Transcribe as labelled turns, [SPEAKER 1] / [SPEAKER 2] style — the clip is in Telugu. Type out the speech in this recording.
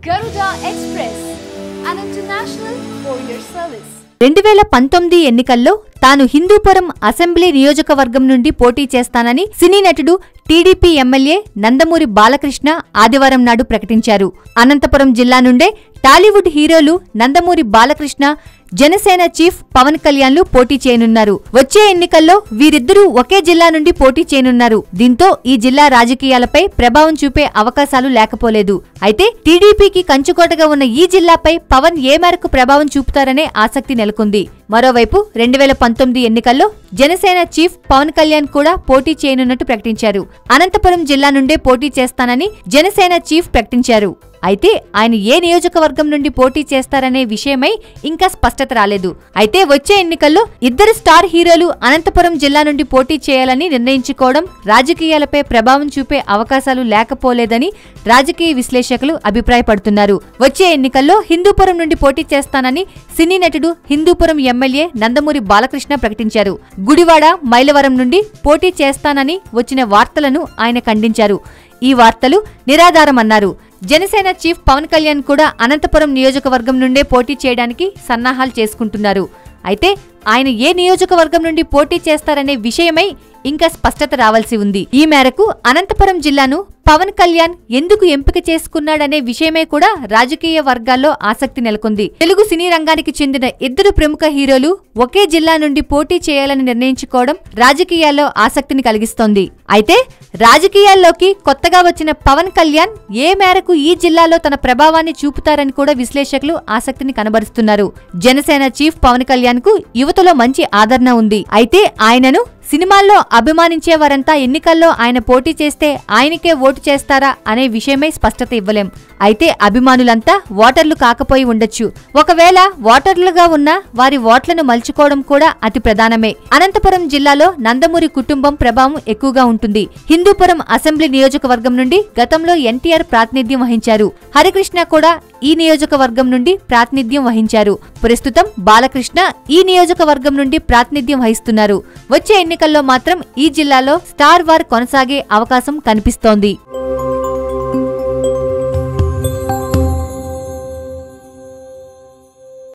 [SPEAKER 1] Garuda Express, an international courier service.
[SPEAKER 2] 2019 ఎన్నికల్లో తాను హిందూపురం అసెంబ్లీ నియోజకవర్గం నుండి పోటీ చేస్తానని సినీ నటుడు టీడీపీ ఎమ్మెల్యే నందమూరి బాలకృష్ణ ఆదివారం నాడు ప్రకటించారు. అనంతపురం జిల్లా నుండే టాలీవుడ్ హీరోలు నందమూరి బాలకృష్ణ, జనసేన చీఫ్ పవన్ కళ్యాణ్లు పోటీ చేయనున్నారు. వచ్చే ఎన్నికల్లో వీరిద్దరూ ఒకే జిల్లా నుండి పోటీ చేయనున్నారు. దీంతో ఈ జిల్లా రాజకీయాలపై ప్రభావం చూపే అవకాశాలు లేకపోలేదు. అయితే టీడీపీకి కంచుకోటగా ఉన్న ఈ జిల్లాపై పవన్ ఏ మేరకు ప్రభావం చూపుతారనే ఆసక్తి నెలకొంది. మరోవైపు 2019 ఎన్నికల్లో జనసేన చీఫ్ పవన్ కళ్యాణ్ కూడా పోటీ చేయనున్నట్టు ప్రకటించారు. అనంతపురం జిల్లా నుండే పోటీ చేస్తానని జనసేన చీఫ్ ప్రకటించారు. అయితే ఆయన ఏ నియోజకవర్గం నుండి పోటీ చేస్తారనే విషయమై ఇంకా స్పష్టత రాలేదు. అయితే వచ్చే ఎన్నికల్లో ఇద్దరు స్టార్ హీరోలు అనంతపురం జిల్లా నుండి పోటీ చేయాలని నిర్ణయించుకోవడం రాజకీయాలపై ప్రభావం చూపే అవకాశాలు లేకపోలేదని రాజకీయ విశ్లేషకులు అభిప్రాయపడుతున్నారు. వచ్చే ఎన్నికల్లో హిందూపురం నుండి పోటీ చేస్తానని సినీ నటుడు హిందూపురం ఎమ్మెల్యే నందమూరి బాలకృష్ణ ప్రకటించారు. గుడివాడ, మైలవరం నుండి పోటీ చేస్తానని వచ్చిన వార్తలను ఆయన ఖండించారు. ఈ వార్తలు నిరాధారమన్నారు. జనసేన చీఫ్ పవన్ కళ్యాణ్ కూడా అనంతపురం నియోజకవర్గం నుండే పోటీ చేయడానికి సన్నాహాలు చేసుకుంటున్నారు. అయితే ఆయన ఏ నియోజకవర్గం నుండి పోటీ చేస్తారనే విషయమై ఇంకా స్పష్టత రావాల్సి ఉంది. ఈ మేరకు అనంతపురం జిల్లాను పవన్ కళ్యాణ్ ఎందుకు ఎంపిక చేసుకున్నాడనే విషయమై కూడా రాజకీయ వర్గాల్లో ఆసక్తి నెలకొంది. తెలుగు సినీ రంగానికి చెందిన ఇద్దరు ప్రముఖ హీరోలు ఒకే జిల్లా నుండి పోటీ చేయాలని నిర్ణయించుకోవడం రాజకీయాల్లో ఆసక్తిని కలిగిస్తోంది. అయితే రాజకీయాల్లోకి కొత్తగా వచ్చిన పవన్ కళ్యాణ్ ఏ మేరకు ఈ జిల్లాలో తన ప్రభావాన్ని చూపుతారని కూడా విశ్లేషకులు ఆసక్తిని కనబరుస్తున్నారు. జనసేన చీఫ్ పవన్ కళ్యాణ్ కు యువతలో మంచి ఆదరణ ఉంది. అయితే ఆయనను సినిమాల్లో అభిమానించే వారంతా ఎన్నికల్లో ఆయన పోటీ చేస్తే ఆయనకే ఓటు చేస్తారా అనే విషయమై స్పష్టత ఇవ్వలేం. అయితే అభిమానులంతా ఓటర్లు కాకపోయి ఉండొచ్చు. ఒకవేళ ఓటర్లుగా ఉన్నా వారి ఓట్లను మలుచుకోవడం కూడా అతి ప్రధానమే. అనంతపురం జిల్లాలో నందమూరి కుటుంబం ప్రభావం ఎక్కువగా ఉంటుంది. హిందూపురం అసెంబ్లీ నియోజకవర్గం నుండి గతంలో ఎన్టీఆర్ ప్రాతినిధ్యం వహించారు. హరికృష్ణ కూడా ఈ నియోజకవర్గం నుండి ప్రాతినిధ్యం వహించారు. ప్రస్తుతం బాలకృష్ణ ఈ నియోజకవర్గం నుండి ప్రాతినిధ్యం వహిస్తున్నారు. వచ్చే ఎన్నికల్లో మాత్రం ఈ జిల్లాలో స్టార్ వార్ కొనసాగే అవకాశం కనిపిస్తోంది.